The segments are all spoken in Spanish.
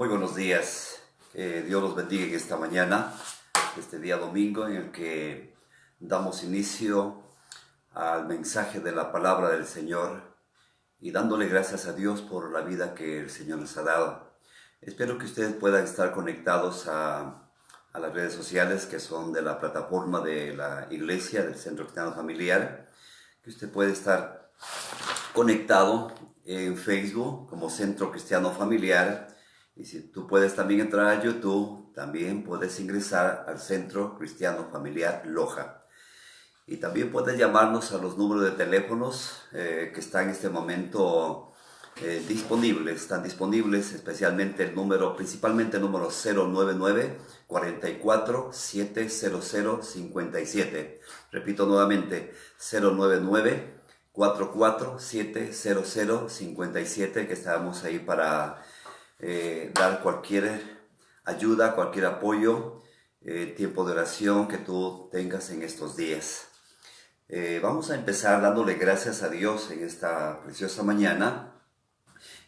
Muy buenos días. Que Dios los bendiga en esta mañana, este día domingo en el que damos inicio al mensaje de la palabra del Señor y dándole gracias a Dios por la vida que el Señor nos ha dado. Espero que ustedes puedan estar conectados a las redes sociales que son de la plataforma de la iglesia, del Centro Cristiano Familiar, que usted puede estar conectado en Facebook como Centro Cristiano Familiar. Y si tú puedes también entrar a YouTube, también puedes ingresar al Centro Cristiano Familiar Loja. Y también puedes llamarnos a los números de teléfonos que están en este momento disponibles. Están disponibles especialmente principalmente el número 099 44 700 57. Repito nuevamente, 099 44 700 57, que estamos ahí para dar cualquier ayuda, cualquier apoyo, tiempo de oración que tú tengas en estos días. Vamos a empezar dándole gracias a Dios en esta preciosa mañana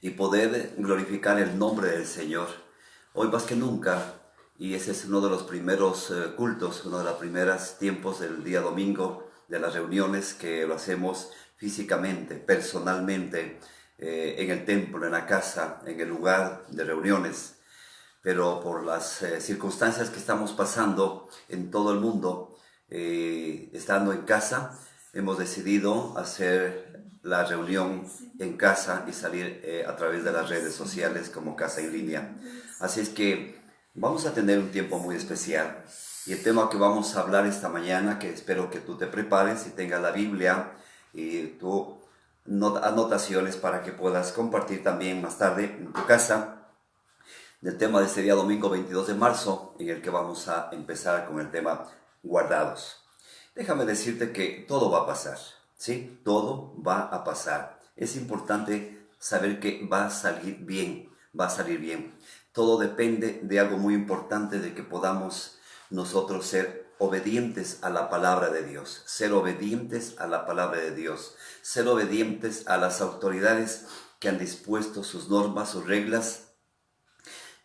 y poder glorificar el nombre del Señor. Hoy más que nunca, y ese es uno de los primeros cultos, uno de los primeros tiempos del día domingo, de las reuniones que lo hacemos físicamente, personalmente, en el templo, en la casa, en el lugar de reuniones. Pero por las circunstancias que estamos pasando en todo el mundo, estando en casa, hemos decidido hacer la reunión en casa y salir a través de las redes sociales como Casa en Línea. Así es que vamos a tener un tiempo muy especial. Y el tema que vamos a hablar esta mañana, que espero que tú te prepares y tengas la Biblia y tu anotaciones para que puedas compartir también más tarde en tu casa, del tema de este día domingo 22 de marzo, en el que vamos a empezar con el tema guardados. Déjame decirte que todo va a pasar, ¿sí? Todo va a pasar. Es importante saber que va a salir bien, va a salir bien. Todo depende de algo muy importante, de que podamos nosotros ser obedientes a la palabra de Dios, ser obedientes a la palabra de Dios, ser obedientes a las autoridades que han dispuesto sus normas, sus reglas,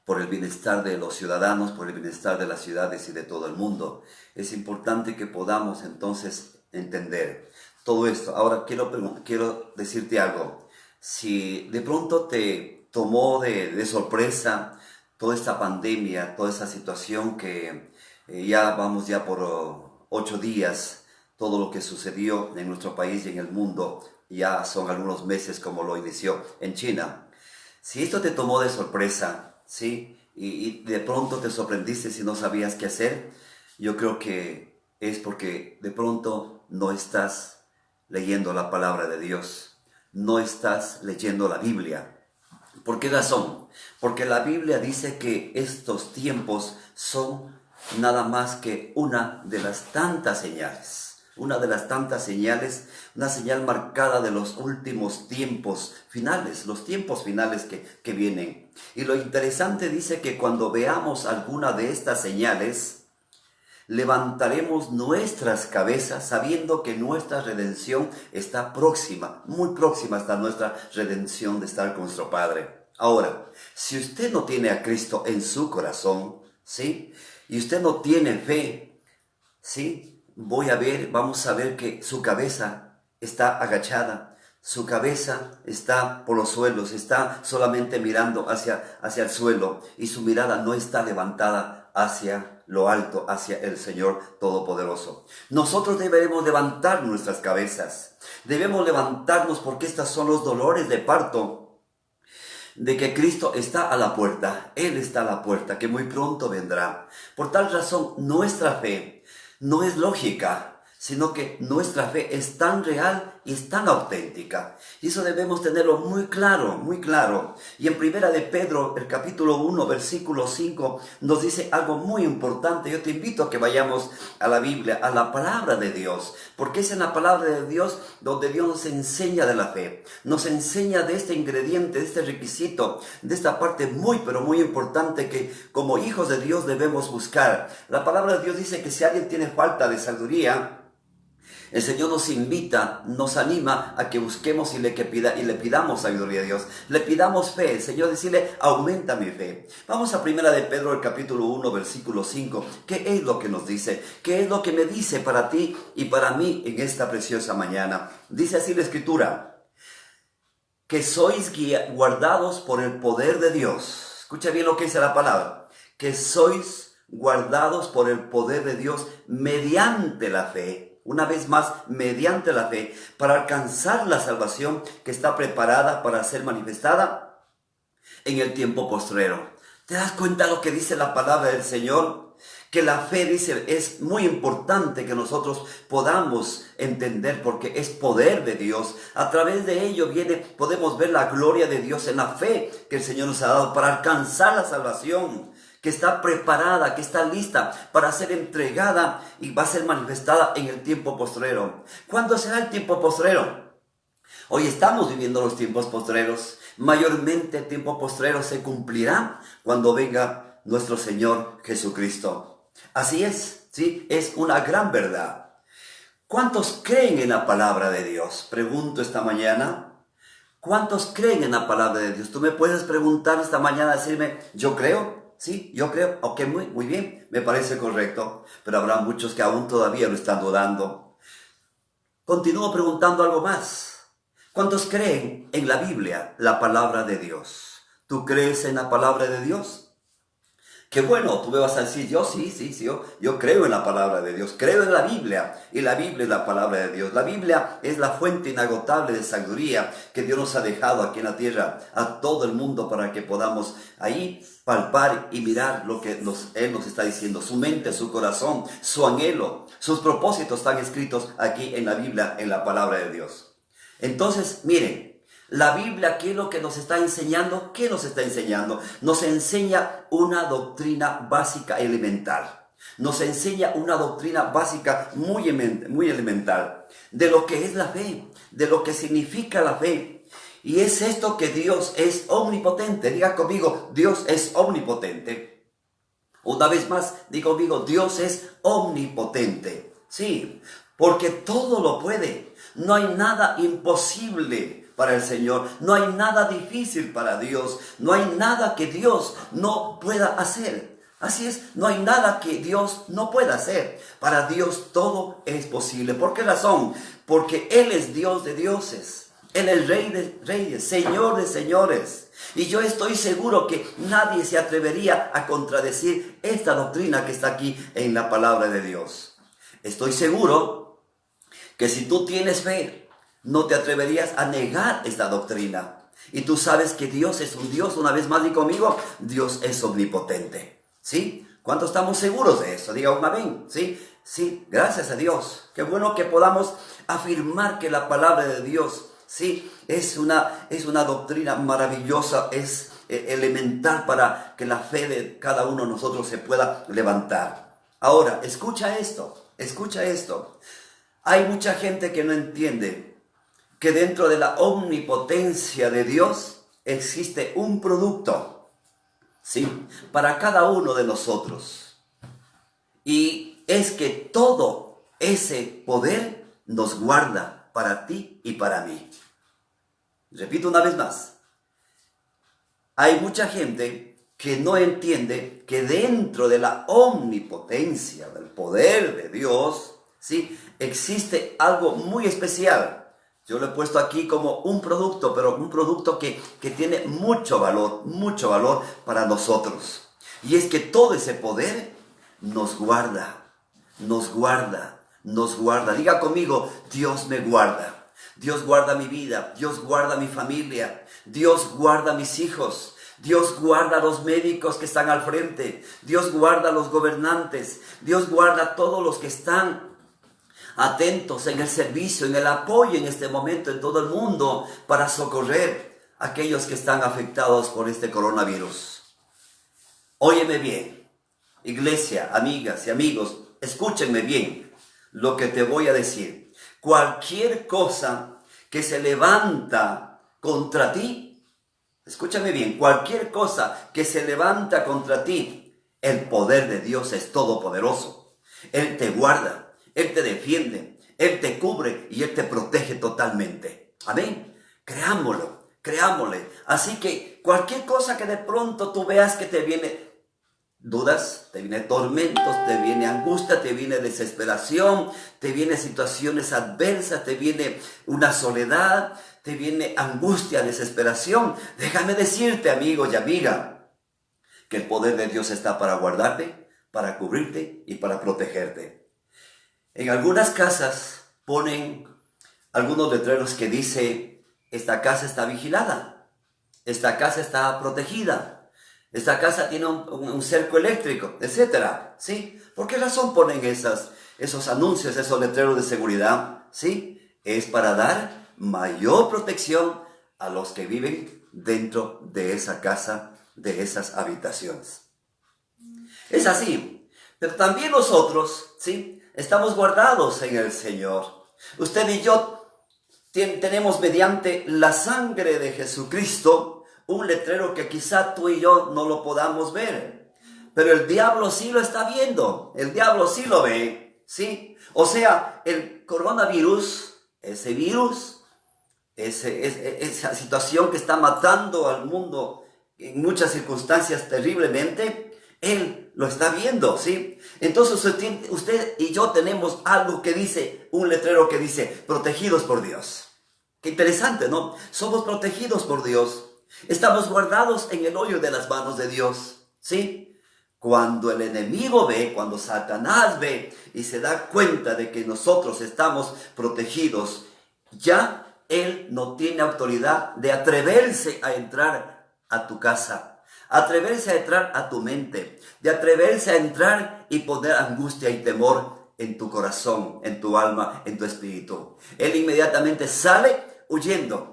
por el bienestar de los ciudadanos, por el bienestar de las ciudades y de todo el mundo. Es importante que podamos entonces entender todo esto. Ahora quiero decirte algo. Si de pronto te tomó de sorpresa toda esta pandemia, toda esta situación que ya vamos por 8 días, todo lo que sucedió en nuestro país y en el mundo, ya son algunos meses como lo inició en China. Si esto te tomó de sorpresa, ¿sí? Y de pronto te sorprendiste si no sabías qué hacer, yo creo que es porque de pronto no estás leyendo la palabra de Dios, no estás leyendo la Biblia. ¿Por qué razón? Porque la Biblia dice que estos tiempos son nada más que una de las tantas señales, una señal marcada de los últimos tiempos finales, los tiempos finales que vienen. Y lo interesante dice que cuando veamos alguna de estas señales, levantaremos nuestras cabezas sabiendo que nuestra redención está próxima, muy próxima está nuestra redención de estar con nuestro Padre. Ahora, si usted no tiene a Cristo en su corazón, ¿sí? Y usted no tiene fe, ¿sí? Vamos a ver que su cabeza está agachada, su cabeza está por los suelos, está solamente mirando hacia el suelo y su mirada no está levantada hacia lo alto, hacia el Señor Todopoderoso. Nosotros deberemos levantar nuestras cabezas, debemos levantarnos porque estos son los dolores de parto, de que Cristo está a la puerta, Él está a la puerta, que muy pronto vendrá. Por tal razón, nuestra fe no es lógica, sino que nuestra fe es tan real y es tan auténtica. Y eso debemos tenerlo muy claro, muy claro. Y en Primera de Pedro, el capítulo 1, versículo 5, nos dice algo muy importante. Yo te invito a que vayamos a la Biblia, a la palabra de Dios, porque es en la palabra de Dios donde Dios nos enseña de la fe, nos enseña de este ingrediente, de este requisito, de esta parte muy, pero muy importante que como hijos de Dios debemos buscar. La palabra de Dios dice que si alguien tiene falta de sabiduría, El Señor nos invita, nos anima a que busquemos y le pidamos sabiduría a Dios. Le pidamos fe. El Señor decirle, aumenta mi fe. Vamos a Primera de Pedro, el capítulo 1, versículo 5. ¿Qué es lo que nos dice? ¿Qué es lo que me dice para ti y para mí en esta preciosa mañana? Dice así la Escritura, que sois guardados por el poder de Dios. Escucha bien lo que dice la palabra. Que sois guardados por el poder de Dios mediante la fe. Una vez más, mediante la fe, para alcanzar la salvación que está preparada para ser manifestada en el tiempo postrero. ¿Te das cuenta de lo que dice la palabra del Señor? Que la fe, dice, es muy importante que nosotros podamos entender porque es poder de Dios. A través de ello podemos ver la gloria de Dios en la fe que el Señor nos ha dado para alcanzar la salvación, que está preparada, que está lista para ser entregada y va a ser manifestada en el tiempo postrero. ¿Cuándo será el tiempo postrero? Hoy estamos viviendo los tiempos postreros. Mayormente el tiempo postrero se cumplirá cuando venga nuestro Señor Jesucristo. Así es, ¿sí? Es una gran verdad. ¿Cuántos creen en la palabra de Dios? Pregunto esta mañana. ¿Cuántos creen en la palabra de Dios? Tú me puedes preguntar esta mañana, decirme, ¿yo creo? Sí, yo creo. Ok, muy bien, me parece correcto. Pero habrá muchos que aún todavía lo están dudando. Continúo preguntando algo más. ¿Cuántos creen en la Biblia, la palabra de Dios? ¿Tú crees en la palabra de Dios? Qué bueno, tú me vas a decir, yo yo creo en la palabra de Dios, creo en la Biblia, y la Biblia es la palabra de Dios. La Biblia es la fuente inagotable de sabiduría que Dios nos ha dejado aquí en la tierra, a todo el mundo, para que podamos ahí palpar y mirar lo que Él nos está diciendo. Su mente, su corazón, su anhelo, sus propósitos están escritos aquí en la Biblia, en la palabra de Dios. Entonces, miren, la Biblia, ¿qué es lo que nos está enseñando? ¿Qué nos está enseñando? Nos enseña una doctrina básica elemental. Nos enseña una doctrina básica muy elemental de lo que es la fe, de lo que significa la fe. Y es esto, que Dios es omnipotente. Diga conmigo, Dios es omnipotente. Una vez más, diga conmigo, Dios es omnipotente. Sí, porque todo lo puede. No hay nada imposible para el Señor. No hay nada difícil para Dios. No hay nada que Dios no pueda hacer. Así es, no hay nada que Dios no pueda hacer. Para Dios todo es posible. ¿Por qué razón? Porque Él es Dios de dioses. Él es Rey de reyes, Señor de señores. Y yo estoy seguro que nadie se atrevería a contradecir esta doctrina que está aquí en la palabra de Dios. Estoy seguro que si tú tienes fe, no te atreverías a negar esta doctrina. Y tú sabes que Dios es un Dios, una vez más di conmigo, Dios es omnipotente. ¿Sí? ¿Cuántos estamos seguros de eso? Diga un amén. ¿Sí? Sí, gracias a Dios. Qué bueno que podamos afirmar que la palabra de Dios, sí, es una doctrina maravillosa, es elemental para que la fe de cada uno de nosotros se pueda levantar. Ahora, escucha esto. Hay mucha gente que no entiende que dentro de la omnipotencia de Dios existe un producto, ¿sí?, para cada uno de nosotros. Y es que todo ese poder nos guarda para ti y para mí. Repito una vez más. Hay mucha gente que no entiende que dentro de la omnipotencia, del poder de Dios, ¿sí?, existe algo muy especial. Yo lo he puesto aquí como un producto, pero un producto que tiene mucho valor para nosotros. Y es que todo ese poder nos guarda. Diga conmigo, Dios me guarda. Dios guarda mi vida, Dios guarda mi familia, Dios guarda mis hijos. Dios guarda a los médicos que están al frente. Dios guarda a los gobernantes. Dios guarda a todos los que están atentos en el servicio, en el apoyo en este momento en todo el mundo para socorrer a aquellos que están afectados por este coronavirus. Óyeme bien, iglesia, amigas y amigos, escúchenme bien lo que te voy a decir. Cualquier cosa que se levanta contra ti, escúchame bien, cualquier cosa que se levanta contra ti, el poder de Dios es todopoderoso. Él te guarda. Él te defiende, Él te cubre y Él te protege totalmente. Amén. Creámoslo, creámosle. Así que cualquier cosa que de pronto tú veas que te viene dudas, te viene tormentos, te viene angustia, te viene desesperación, te viene situaciones adversas, te viene una soledad, te viene angustia, desesperación. Déjame decirte, amigo y amiga, que el poder de Dios está para guardarte, para cubrirte y para protegerte. En algunas casas ponen algunos letreros que dice: esta casa está vigilada, esta casa está protegida, esta casa tiene un cerco eléctrico, etcétera, ¿sí? ¿Por qué razón ponen esos anuncios, esos letreros de seguridad? ¿Sí? Es para dar mayor protección a los que viven dentro de esa casa, de esas habitaciones. Es así, pero también nosotros, ¿sí?, estamos guardados en el Señor. Usted y yo tenemos mediante la sangre de Jesucristo un letrero que quizá tú y yo no lo podamos ver, pero el diablo sí lo está viendo, el diablo sí lo ve, ¿sí? O sea, el coronavirus, ese virus, esa situación que está matando al mundo en muchas circunstancias terriblemente, él lo está viendo, ¿sí? Entonces usted y yo tenemos algo que dice, un letrero que dice: protegidos por Dios. Qué interesante, ¿no? Somos protegidos por Dios. Estamos guardados en el hoyo de las manos de Dios, ¿sí? Cuando el enemigo ve, cuando Satanás ve y se da cuenta de que nosotros estamos protegidos, ya él no tiene autoridad de atreverse a entrar a tu casa, atreverse a entrar a tu mente, de atreverse a entrar y poner angustia y temor en tu corazón, en tu alma, en tu espíritu. Él inmediatamente sale huyendo.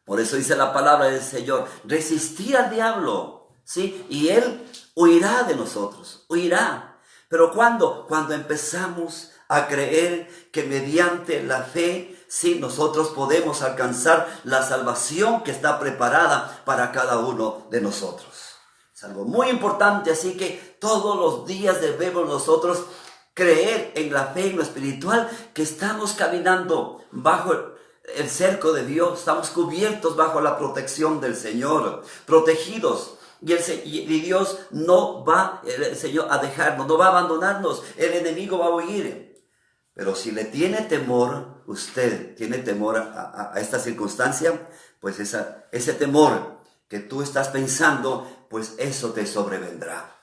Por eso dice la palabra del Señor: resistir al diablo, ¿sí? Y él huirá de nosotros, huirá. Pero ¿cuándo? Cuando empezamos a creer que mediante la fe, sí, nosotros podemos alcanzar la salvación que está preparada para cada uno de nosotros. Es algo muy importante, así que todos los días debemos nosotros creer en la fe, en lo espiritual, que estamos caminando bajo el cerco de Dios, estamos cubiertos bajo la protección del Señor, protegidos. Y Dios no va, el Señor, a dejarnos, no va a abandonarnos, el enemigo va a huir. Pero si le tiene temor, usted tiene temor a esta circunstancia, pues ese temor que tú estás pensando, pues eso te sobrevendrá.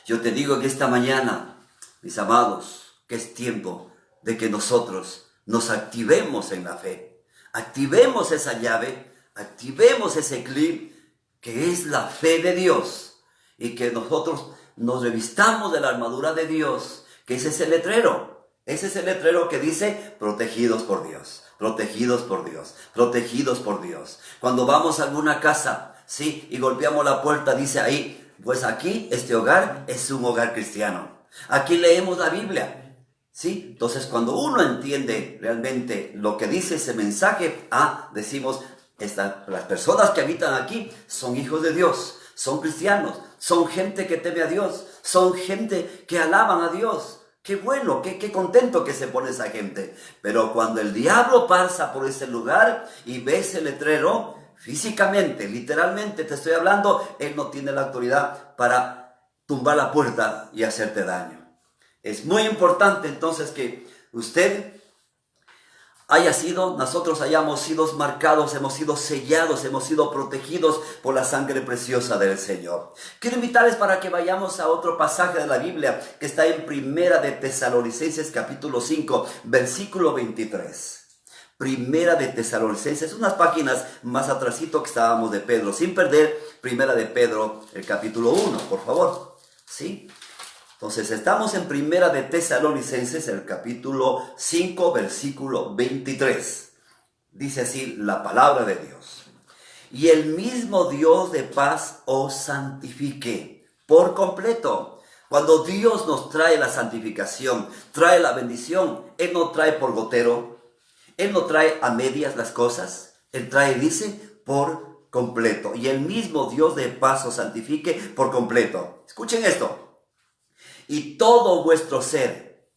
Yo te digo que esta mañana, mis amados, que es tiempo de que nosotros nos activemos en la fe, activemos esa llave, activemos ese clip que es la fe de Dios, y que nosotros nos revistamos de la armadura de Dios, que es ese letrero que dice: protegidos por Dios, protegidos por Dios, protegidos por Dios. Cuando vamos a alguna casa, sí, y golpeamos la puerta, dice ahí: pues aquí este hogar es un hogar cristiano, aquí leemos la Biblia. ¿Sí? Entonces, cuando uno entiende realmente lo que dice ese mensaje, decimos: las personas que habitan aquí son hijos de Dios, son cristianos, son gente que teme a Dios, son gente que alaban a Dios. Qué bueno, qué contento que se pone esa gente. Pero cuando el diablo pasa por ese lugar y ve ese letrero, físicamente, literalmente te estoy hablando, él no tiene la autoridad para tumbar la puerta y hacerte daño. Es muy importante entonces que usted nosotros hayamos sido marcados, hemos sido sellados, hemos sido protegidos por la sangre preciosa del Señor. Quiero invitarles para que vayamos a otro pasaje de la Biblia que está en Primera de Tesalonicenses capítulo 5, versículo 23. Primera de Tesalonicenses, unas páginas más atrasito que estábamos de Pedro, sin perder Primera de Pedro, el capítulo 1, por favor, ¿sí? Entonces estamos en Primera de Tesalonicenses, el capítulo 5, versículo 23. Dice así la palabra de Dios: y el mismo Dios de paz os santifique por completo. Cuando Dios nos trae la santificación, trae la bendición, Él no trae por gotero, Él no trae a medias las cosas, Él trae, dice, por completo. Y el mismo Dios de paz os santifique por completo. Escuchen esto: y todo vuestro ser,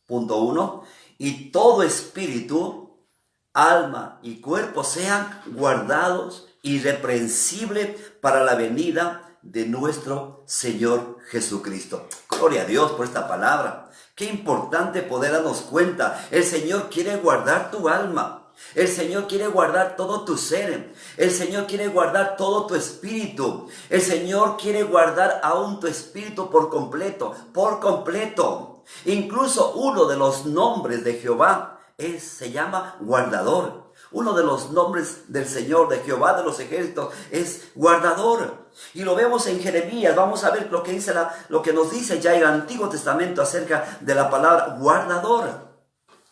punto 1, y todo espíritu, alma y cuerpo sean guardados irreprensibles para la venida de nuestro Señor Jesucristo. Gloria a Dios por esta palabra. Qué importante poder darnos cuenta. El Señor quiere guardar tu alma. El Señor quiere guardar todo tu ser. El Señor quiere guardar todo tu espíritu. El Señor quiere guardar aún tu espíritu por completo. Por completo. Incluso uno de los nombres de Jehová se llama guardador. Uno de los nombres del Señor, de Jehová de los ejércitos, es guardador. Y lo vemos en Jeremías. Vamos a ver lo que dice lo que nos dice ya el Antiguo Testamento acerca de la palabra guardador.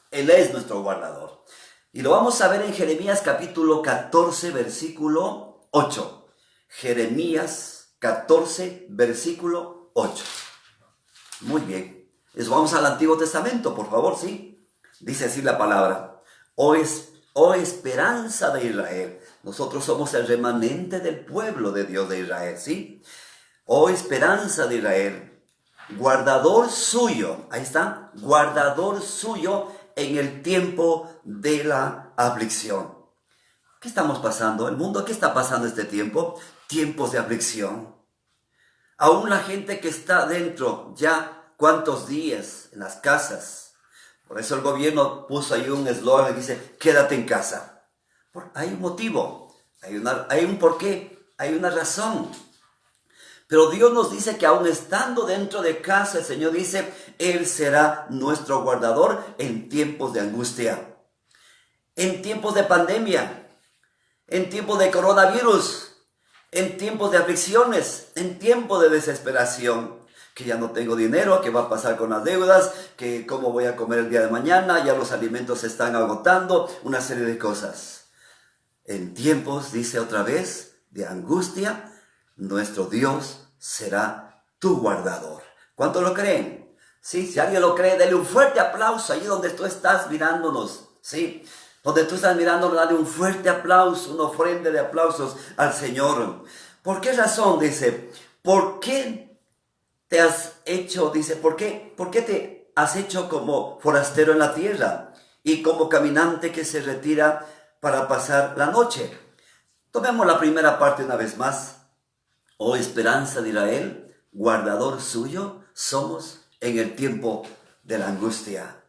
Él es nuestro guardador. Y lo vamos a ver en Jeremías capítulo 14, versículo 8. Jeremías 14, versículo 8. Muy bien. Vamos al Antiguo Testamento, por favor, ¿sí? Dice así la palabra. Oh esperanza de Israel. Nosotros somos el remanente del pueblo de Dios de Israel, ¿sí? Oh esperanza de Israel. Guardador suyo. Ahí está. Guardador suyo en el tiempo de la aflicción. ¿Qué estamos pasando? El mundo, ¿qué está pasando este tiempo? Tiempos de aflicción. Aún la gente que está dentro, ya cuántos días en las casas. Por eso el gobierno puso ahí un eslogan que dice, quédate en casa. Hay un motivo, hay un porqué, hay una razón. Pero Dios nos dice que aún estando dentro de casa, el Señor dice, Él será nuestro guardador en tiempos de angustia, en tiempos de pandemia, en tiempos de coronavirus, en tiempos de aflicciones, en tiempos de desesperación. Que ya no tengo dinero, que va a pasar con las deudas, que cómo voy a comer el día de mañana, ya los alimentos se están agotando, una serie de cosas. En tiempos, dice otra vez, de angustia, nuestro Dios será tu guardador. ¿Cuántos lo creen? ¿Sí? Si alguien lo cree, dale un fuerte aplauso allí donde tú estás mirándonos. ¿Sí? Donde tú estás mirándonos, dale un fuerte aplauso, una ofrenda de aplausos al Señor. ¿Por qué razón? Dice, ¿por qué te has hecho? Dice, ¿por qué te has hecho como forastero en la tierra y como caminante que se retira para pasar la noche? Tomemos la primera parte una vez más. Oh esperanza de Israel, guardador suyo somos en el tiempo de la angustia.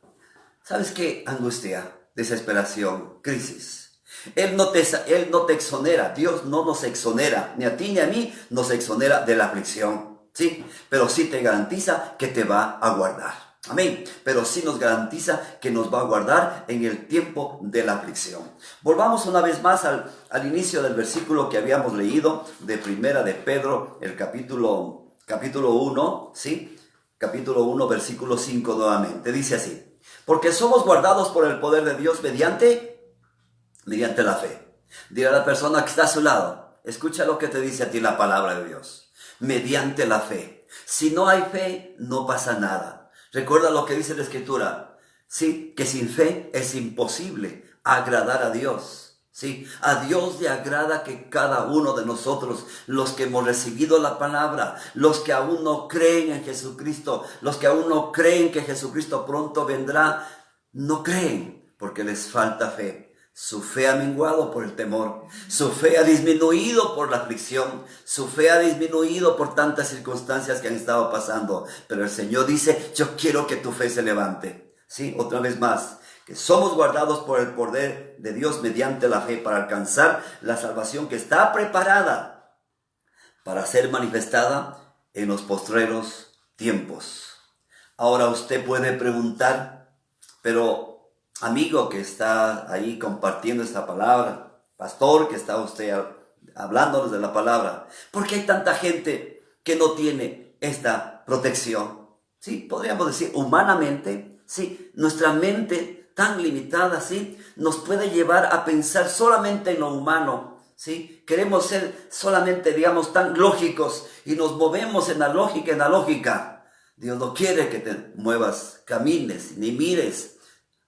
¿Sabes qué? Angustia, desesperación, crisis. Él no te exonera, Dios no nos exonera, ni a ti ni a mí nos exonera de la aflicción, ¿sí? Pero sí te garantiza que te va a guardar. Amén. Pero sí nos garantiza que nos va a guardar en el tiempo de la aflicción. Volvamos una vez más al inicio del versículo que habíamos leído de Primera de Pedro, el capítulo 1, ¿sí? Capítulo 1, versículo 5 nuevamente. Dice así. Porque somos guardados por el poder de Dios mediante la fe. Dile a la persona que está a su lado, escucha lo que te dice a ti la palabra de Dios. Mediante la fe. Si no hay fe, no pasa nada. Recuerda lo que dice la Escritura, ¿sí? Que sin fe es imposible agradar a Dios, ¿sí? A Dios le agrada que cada uno de nosotros, los que hemos recibido la palabra, los que aún no creen en Jesucristo, los que aún no creen que Jesucristo pronto vendrá, no creen porque les falta fe. Su fe ha menguado por el temor, su fe ha disminuido por la aflicción, su fe ha disminuido por tantas circunstancias que han estado pasando. Pero el Señor dice, yo quiero que tu fe se levante. Sí, otra vez más, que somos guardados por el poder de Dios mediante la fe para alcanzar la salvación que está preparada para ser manifestada en los postreros tiempos. Ahora usted puede preguntar, pero amigo que está ahí compartiendo esta palabra, pastor que está usted hablándonos de la palabra, ¿por qué hay tanta gente que no tiene esta protección? Sí, podríamos decir humanamente, sí, nuestra mente tan limitada, sí, nos puede llevar a pensar solamente en lo humano, sí, queremos ser solamente, digamos, tan lógicos y nos movemos en la lógica. Dios no quiere que te muevas, camines, ni mires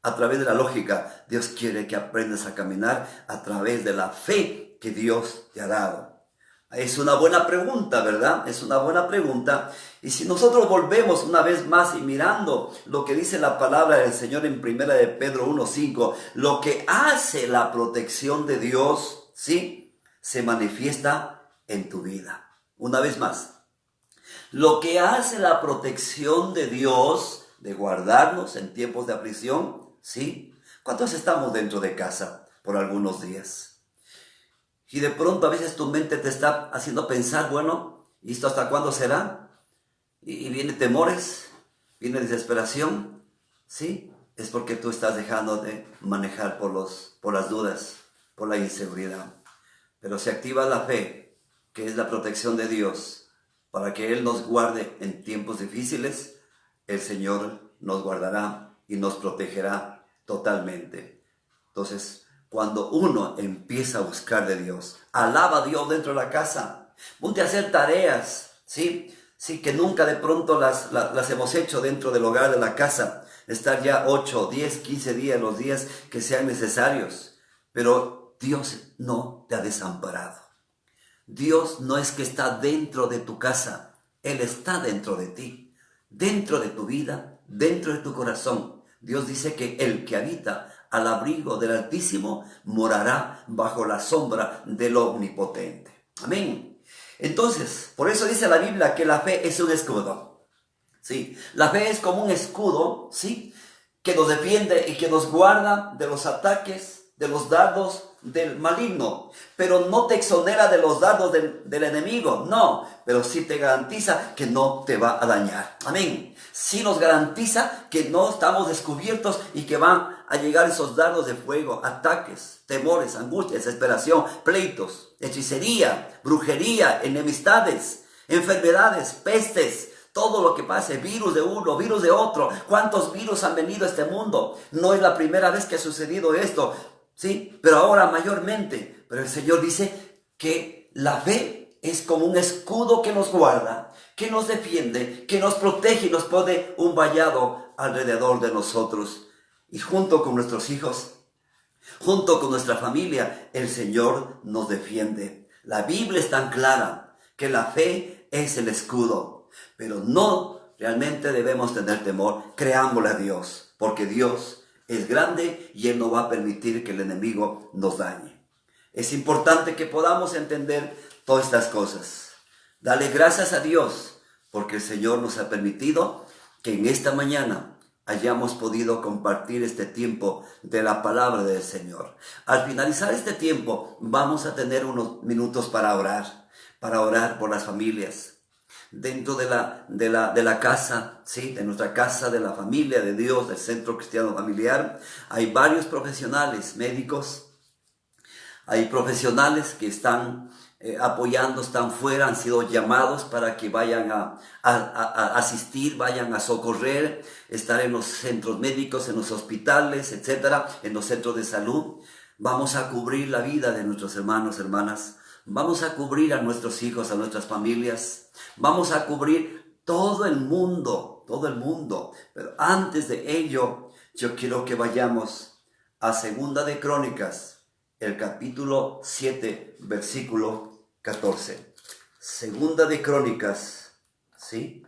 a través de la lógica. Dios quiere que aprendas a caminar a través de la fe que Dios te ha dado. Es una buena pregunta, ¿verdad? Es una buena pregunta. Y si nosotros volvemos una vez más y mirando lo que dice la palabra del Señor en 1 Pedro 1:5, lo que hace la protección de Dios, ¿sí? Se manifiesta en tu vida. Una vez más, lo que hace la protección de Dios, de guardarnos en tiempos de aflicción, ¿sí? ¿Cuántos estamos dentro de casa por algunos días? Y de pronto a veces tu mente te está haciendo pensar, bueno, ¿y esto hasta cuándo será? Y viene temores, viene desesperación, ¿sí? Es porque tú estás dejando de manejar por las dudas, por la inseguridad. Pero si activas la fe, que es la protección de Dios, para que Él nos guarde en tiempos difíciles, el Señor nos guardará y nos protegerá totalmente. Entonces, cuando uno empieza a buscar de Dios, alaba a Dios dentro de la casa, ponte a hacer tareas, ¿sí? Sí, que nunca de pronto las hemos hecho dentro del hogar de la casa, estar ya 8, 10, 15 días, los días que sean necesarios, pero Dios no te ha desamparado. Dios no es que está dentro de tu casa, Él está dentro de ti, dentro de tu vida, dentro de tu corazón. Dios dice que el que habita al abrigo del Altísimo morará bajo la sombra del Omnipotente. Amén. Entonces, por eso dice la Biblia que la fe es un escudo. Sí, la fe es como un escudo, ¿sí? Que nos defiende y que nos guarda de los ataques, de los dardos del maligno, pero no te exonera de los dardos del enemigo, no, pero sí te garantiza que no te va a dañar. Amén. Sí nos garantiza que no estamos descubiertos y que van a llegar esos dardos de fuego, ataques, temores, angustia, desesperación, pleitos, hechicería, brujería, enemistades, enfermedades, pestes. Todo lo que pase, virus de uno, virus de otro. ¿Cuántos virus han venido a este mundo? No es la primera vez que ha sucedido esto, ¿sí? Pero ahora mayormente. Pero el Señor dice que la fe es como un escudo que nos guarda, que nos defiende, que nos protege y nos pone un vallado alrededor de nosotros. Y junto con nuestros hijos, junto con nuestra familia, el Señor nos defiende. La Biblia es tan clara que la fe es el escudo. Pero no realmente debemos tener temor, creámosle a Dios, porque Dios es grande y Él no va a permitir que el enemigo nos dañe. Es importante que podamos entender todas estas cosas. Dale gracias a Dios, porque el Señor nos ha permitido que en esta mañana hayamos podido compartir este tiempo de la palabra del Señor. Al finalizar este tiempo, vamos a tener unos minutos para orar por las familias. Dentro de la casa, ¿sí? De nuestra casa, de la familia, de Dios, del Centro Cristiano Familiar, hay varios profesionales, médicos, hay profesionales que están apoyando, están fuera, han sido llamados para que vayan a asistir, vayan a socorrer, estar en los centros médicos, en los hospitales, etcétera, en los centros de salud. Vamos a cubrir la vida de nuestros hermanos, hermanas. Vamos a cubrir a nuestros hijos, a nuestras familias. Vamos a cubrir todo el mundo. Pero antes de ello, yo quiero que vayamos a Segunda de Crónicas, el capítulo 7, versículo 14. Segunda de Crónicas, ¿sí?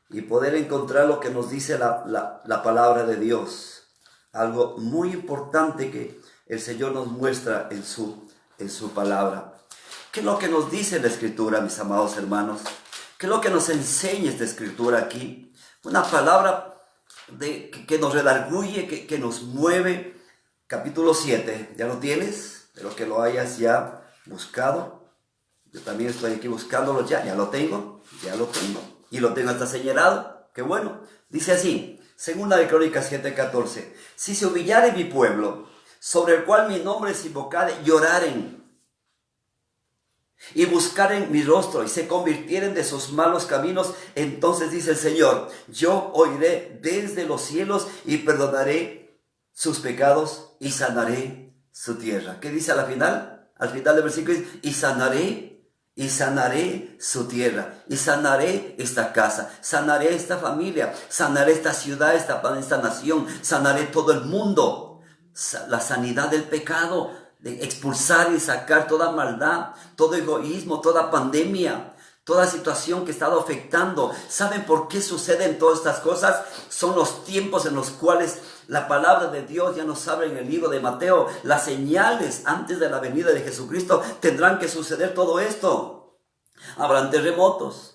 Y poder encontrar lo que nos dice la palabra de Dios. Algo muy importante que el Señor nos muestra en su palabra. ¿Qué es lo que nos dice la Escritura, mis amados hermanos? ¿Qué es lo que nos enseña esta Escritura aquí? Una palabra que nos redarguye, que nos mueve. Capítulo 7, ¿ya lo tienes? Espero que lo hayas ya buscado. Yo también estoy aquí buscándolo ya lo tengo. Y lo tengo hasta señalado. ¡Qué bueno! Dice así, Segunda de Crónicas 7:14. Si se humillare mi pueblo, sobre el cual mi nombre es invocado, lloraren y buscaren mi rostro y se convirtieren de sus malos caminos, entonces dice el Señor, yo oiré desde los cielos y perdonaré sus pecados y sanaré su tierra. ¿Qué dice al final? Al final del versículo dice, y sanaré su tierra, y sanaré esta casa, sanaré esta familia, sanaré esta ciudad, esta nación, sanaré todo el mundo. La sanidad del pecado, de expulsar y sacar toda maldad, todo egoísmo, toda pandemia, toda situación que ha estado afectando. ¿Saben por qué suceden todas estas cosas? Son los tiempos en los cuales la palabra de Dios ya nos habla en el libro de Mateo. Las señales antes de la venida de Jesucristo tendrán que suceder todo esto. Habrán terremotos.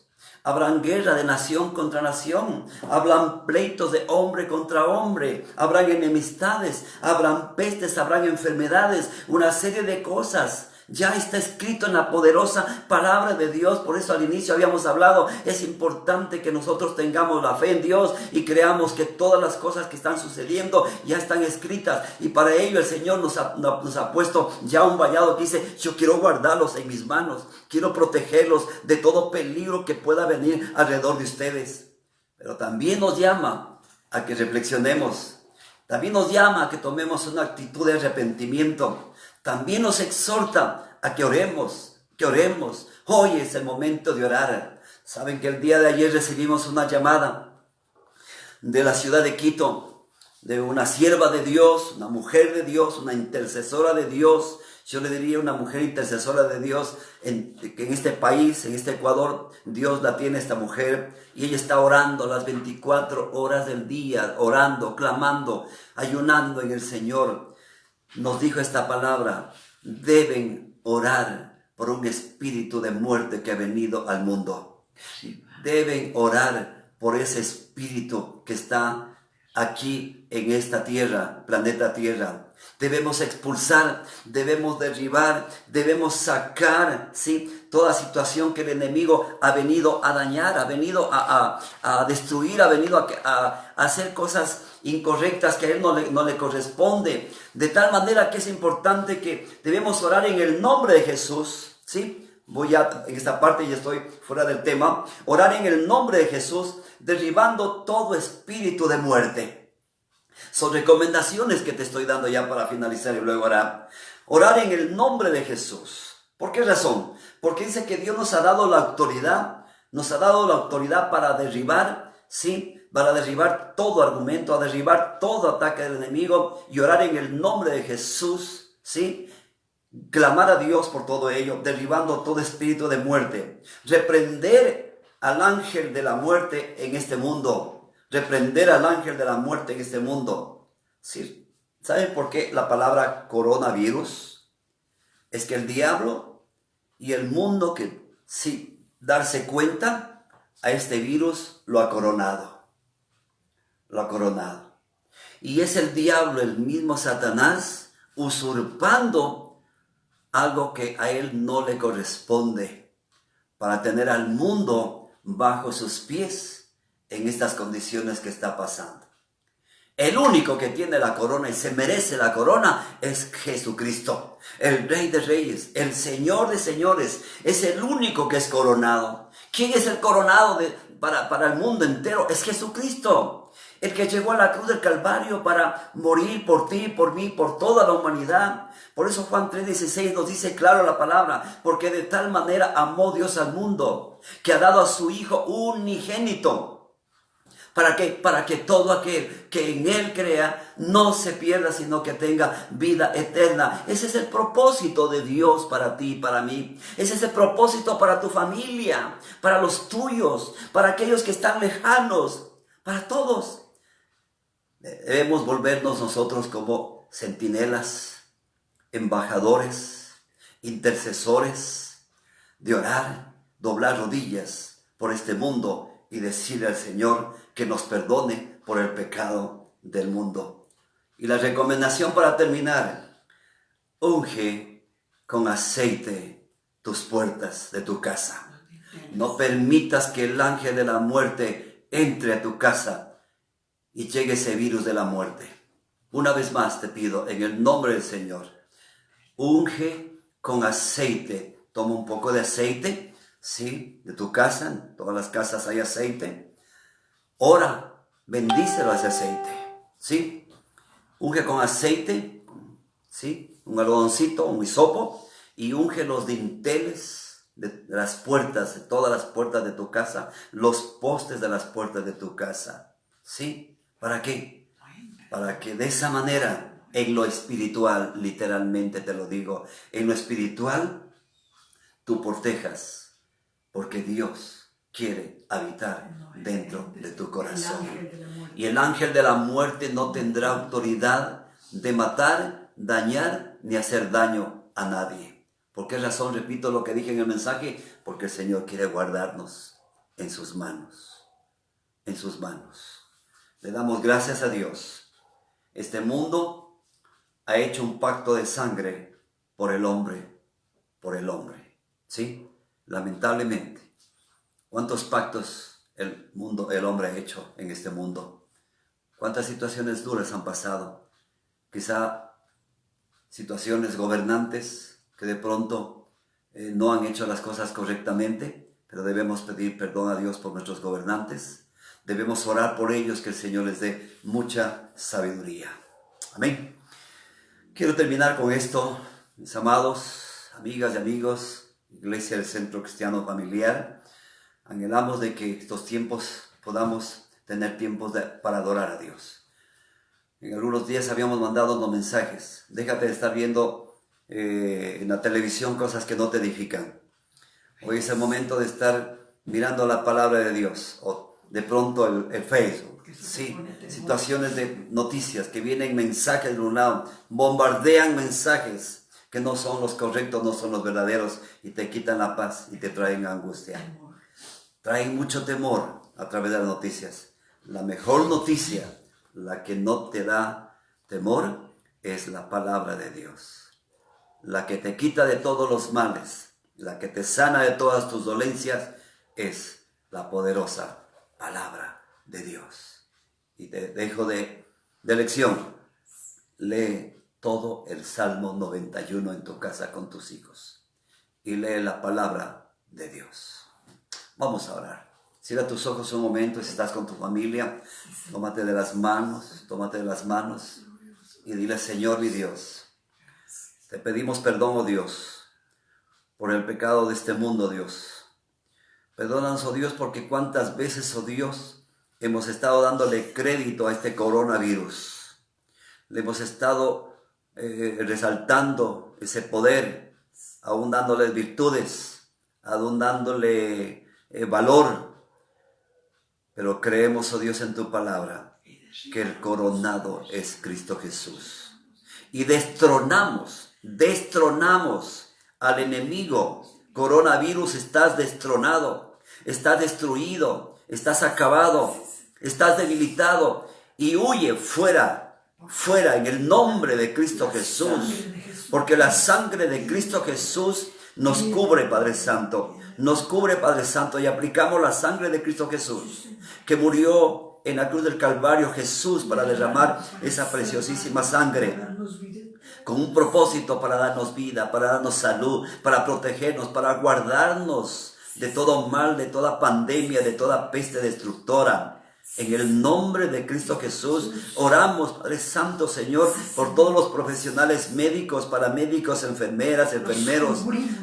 Habrán guerra de nación contra nación, habrán pleitos de hombre contra hombre, habrán enemistades, habrán pestes, habrán enfermedades, una serie de cosas. Ya está escrito en la poderosa palabra de Dios. Por eso al inicio habíamos hablado, es importante que nosotros tengamos la fe en Dios y creamos que todas las cosas que están sucediendo ya están escritas. Y para ello el Señor nos ha puesto ya un vallado que dice, yo quiero guardarlos en mis manos, quiero protegerlos de todo peligro que pueda venir alrededor de ustedes. Pero también nos llama a que reflexionemos, también nos llama a que tomemos una actitud de arrepentimiento. También nos exhorta a que oremos, Hoy es el momento de orar. Saben que el día de ayer recibimos una llamada de la ciudad de Quito, de una sierva de Dios, una mujer de Dios, una intercesora de Dios. Yo le diría una mujer intercesora de Dios, que en este país, en este Ecuador, Dios la tiene esta mujer. Y ella está orando las 24 horas del día, orando, clamando, ayunando en el Señor. Nos dijo esta palabra, deben orar por un espíritu de muerte que ha venido al mundo. Deben orar por ese espíritu que está aquí en esta tierra, planeta Tierra. Debemos expulsar, debemos derribar, debemos sacar, ¿sí?, toda situación que el enemigo ha venido a dañar, ha venido a destruir, ha venido a hacer cosas incorrectas que a él no le corresponde. De tal manera que es importante que debemos orar en el nombre de Jesús, ¿sí? En esta parte ya estoy fuera del tema. Orar en el nombre de Jesús, derribando todo espíritu de muerte. Son recomendaciones que te estoy dando ya para finalizar y luego orar. Orar en el nombre de Jesús. ¿Por qué razón? Porque dice que Dios nos ha dado la autoridad para derribar, ¿sí?, para derribar todo argumento, a derribar todo ataque del enemigo y orar en el nombre de Jesús, ¿sí? Clamar a Dios por todo ello, derribando todo espíritu de muerte. Reprender al ángel de la muerte en este mundo. Reprender al ángel de la muerte en este mundo. ¿Sí? ¿Saben por qué la palabra coronavirus? Es que el diablo y el mundo que, sin darse cuenta, a este virus lo ha coronado. Y es el diablo, el mismo Satanás, usurpando algo que a él no le corresponde, para tener al mundo bajo sus pies en estas condiciones que está pasando. El único que tiene la corona y se merece la corona es Jesucristo, el Rey de Reyes, el Señor de Señores. Es el único que es coronado. ¿Quién es el coronado para el mundo entero? Es Jesucristo. El que llegó a la cruz del Calvario para morir por ti, por mí, por toda la humanidad. Por eso Juan 3:16 nos dice claro la palabra, porque de tal manera amó Dios al mundo, que ha dado a su Hijo unigénito. ¿Para qué? Para que todo aquel que en Él crea no se pierda, sino que tenga vida eterna. Ese es el propósito de Dios para ti y para mí. Ese es el propósito para tu familia, para los tuyos, para aquellos que están lejanos, para todos. Debemos volvernos nosotros como centinelas, embajadores, intercesores, de orar, doblar rodillas por este mundo y decirle al Señor que nos perdone por el pecado del mundo. Y la recomendación para terminar, unge con aceite tus puertas de tu casa. No permitas que el ángel de la muerte entre a tu casa y llegue ese virus de la muerte. Una vez más te pido, en el nombre del Señor, unge con aceite. Toma un poco de aceite, ¿sí?, de tu casa. En todas las casas hay aceite. Ora, bendícelo a ese aceite, ¿sí? Unge con aceite, ¿sí?, un algodoncito, un hisopo, y unge los dinteles de las puertas, de todas las puertas de tu casa, los postes de las puertas de tu casa, ¿sí? ¿Para qué? Para que de esa manera En lo espiritual, literalmente te lo digo, en lo espiritual tú protejas, porque Dios quiere habitar dentro de tu corazón. Y el ángel de la muerte no tendrá autoridad de matar, dañar, ni hacer daño a nadie. ¿Por qué razón? Repito lo que dije en el mensaje, porque el Señor quiere guardarnos en sus manos, en sus manos. Le damos gracias a Dios. Este mundo ha hecho un pacto de sangre por el hombre, ¿sí? Lamentablemente. ¿Cuántos pactos el hombre ha hecho en este mundo? ¿Cuántas situaciones duras han pasado? Quizá situaciones gobernantes que de pronto no han hecho las cosas correctamente, pero debemos pedir perdón a Dios por nuestros gobernantes. Debemos orar por ellos, que el Señor les dé mucha sabiduría. Amén. Quiero terminar con esto, mis amados, amigas y amigos, Iglesia del Centro Cristiano Familiar. Anhelamos de que estos tiempos podamos tener tiempos para adorar a Dios. En algunos días habíamos mandado unos mensajes. Déjate de estar viendo en la televisión cosas que no te edifican. Hoy es el momento de estar mirando la palabra de Dios, o de pronto el Facebook. Sí, situaciones de noticias que vienen mensajes de un lado, bombardean mensajes que no son los correctos, no son los verdaderos, y te quitan la paz y te traen angustia. Traen mucho temor a través de las noticias. La mejor noticia, la que no te da temor, es la palabra de Dios. La que te quita de todos los males, la que te sana de todas tus dolencias, es la poderosa palabra de Dios. Y te dejo de lección. Lee todo el Salmo 91 en tu casa con tus hijos. Y lee la palabra de Dios. Vamos a orar. Cierra tus ojos un momento, si estás con tu familia, tómate de las manos y dile: Señor mi Dios, te pedimos perdón, oh Dios, por el pecado de este mundo, Dios. Perdónanos, oh Dios, porque cuántas veces, oh Dios, hemos estado dándole crédito a este coronavirus. Le hemos estado resaltando ese poder, aún dándole virtudes, aún dándole valor, pero creemos, oh Dios, en tu palabra, que el coronado es Cristo Jesús, y destronamos al enemigo. Coronavirus, estás destronado, estás destruido, estás acabado, estás debilitado, y huye fuera en el nombre de Cristo Jesús, porque la sangre de Cristo Jesús nos cubre, Padre Santo. Nos cubre, Padre Santo, y aplicamos la sangre de Cristo Jesús, que murió en la cruz del Calvario, Jesús, para derramar esa preciosísima sangre, con un propósito para darnos vida, para darnos salud, para protegernos, para guardarnos de todo mal, de toda pandemia, de toda peste destructora. En el nombre de Cristo Jesús, oramos, Padre Santo, Señor, por todos los profesionales médicos, paramédicos, enfermeras, enfermeros.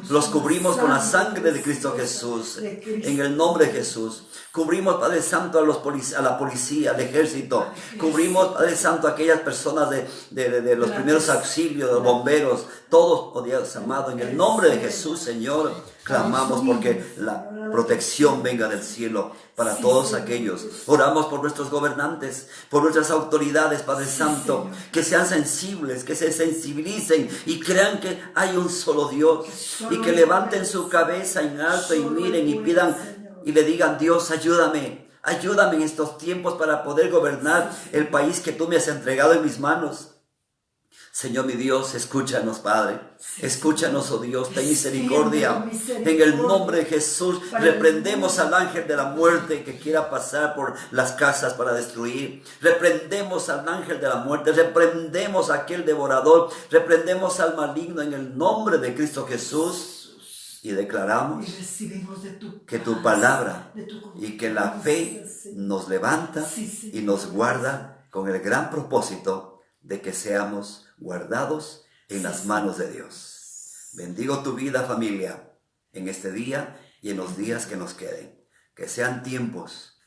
Los cubrimos con la sangre de Cristo Jesús, en el nombre de Jesús. Cubrimos, Padre Santo, a la policía, al ejército. Cubrimos, Padre Santo, a aquellas personas de los primeros auxilios, de los bomberos. Todos, oh Dios amado, en el nombre de Jesús, Señor, clamamos porque la protección venga del cielo para todos aquellos. Oramos por nuestros gobernantes, por nuestras autoridades, Padre Santo, que sean sensibles, que se sensibilicen y crean que hay un solo Dios, y que levanten su cabeza en alto y miren y pidan y le digan: Dios, ayúdame en estos tiempos para poder gobernar el país que tú me has entregado en mis manos. Señor mi Dios, escúchanos, Padre. Escúchanos, oh Dios, ten misericordia. En el nombre de Jesús, reprendemos al ángel de la muerte que quiera pasar por las casas para destruir. Reprendemos al ángel de la muerte. Reprendemos a aquel devorador. Reprendemos al maligno en el nombre de Cristo Jesús. Y declaramos que tu palabra y que la fe nos levanta y nos guarda con el gran propósito de que seamos guardados en las manos de Dios. Bendigo tu vida, familia, en este día y en los días que nos queden. Que sean tiempos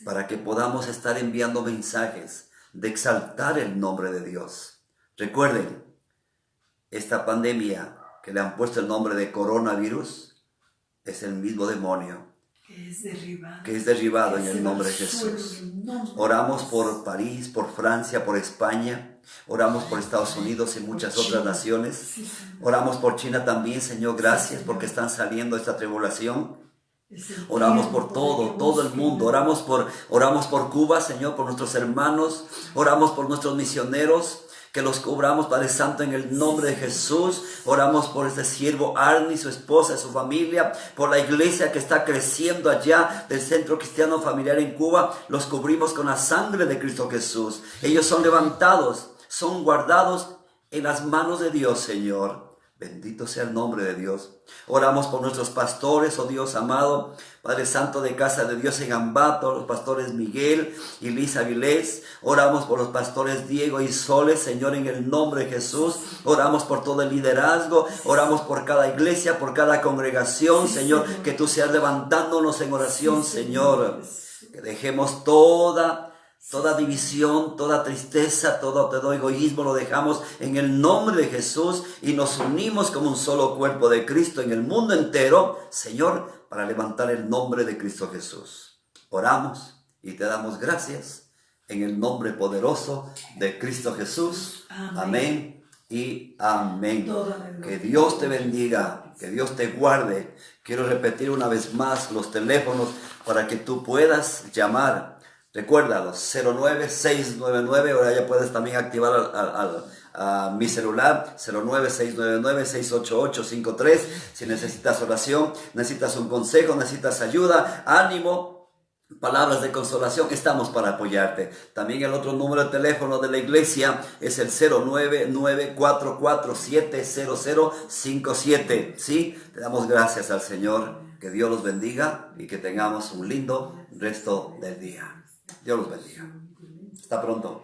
para que podamos estar enviando mensajes de exaltar el nombre de Dios, Recuerden, esta pandemia que le han puesto el nombre de coronavirus es el mismo demonio que es derribado en el nombre de Jesús. Oramos por París, por Francia, por España. Oramos por Estados Unidos y muchas otras naciones. Oramos por China también, Señor. Gracias porque están saliendo de esta tribulación. Oramos por todo el mundo. Oramos por Cuba, Señor, por nuestros hermanos. Oramos por nuestros misioneros. Que los cobramos, Padre Santo, en el nombre de Jesús. Oramos por este siervo Arni, su esposa y su familia, por la iglesia que está creciendo allá del Centro Cristiano Familiar en Cuba. Los cubrimos con la sangre de Cristo Jesús. Ellos son levantados, son guardados en las manos de Dios, Señor. Bendito sea el nombre de Dios. Oramos por nuestros pastores, oh Dios amado, Padre Santo de Casa de Dios en Ambato, los pastores Miguel y Lisa Vilés. Oramos por los pastores Diego y Soles, Señor, en el nombre de Jesús. Oramos por todo el liderazgo. Oramos por cada iglesia, por cada congregación, Señor, que tú seas levantándonos en oración, Señor. Que dejemos toda división, toda tristeza, todo egoísmo lo dejamos en el nombre de Jesús y nos unimos como un solo cuerpo de Cristo en el mundo entero, Señor, para levantar el nombre de Cristo Jesús. Oramos y te damos gracias en el nombre poderoso de Cristo Jesús. Amén y amén. Que Dios te bendiga, que Dios te guarde. Quiero repetir una vez más los teléfonos para que tú puedas llamar. Recuérdalos, 09699, ahora ya puedes también activar a mi celular, 09699-688-53. Si necesitas oración, necesitas un consejo, necesitas ayuda, ánimo, palabras de consolación, estamos para apoyarte. También el otro número de teléfono de la iglesia es el 099-447-0057. ¿Sí? Te damos gracias al Señor, que Dios los bendiga y que tengamos un lindo resto del día. Dios los bendiga. Hasta pronto.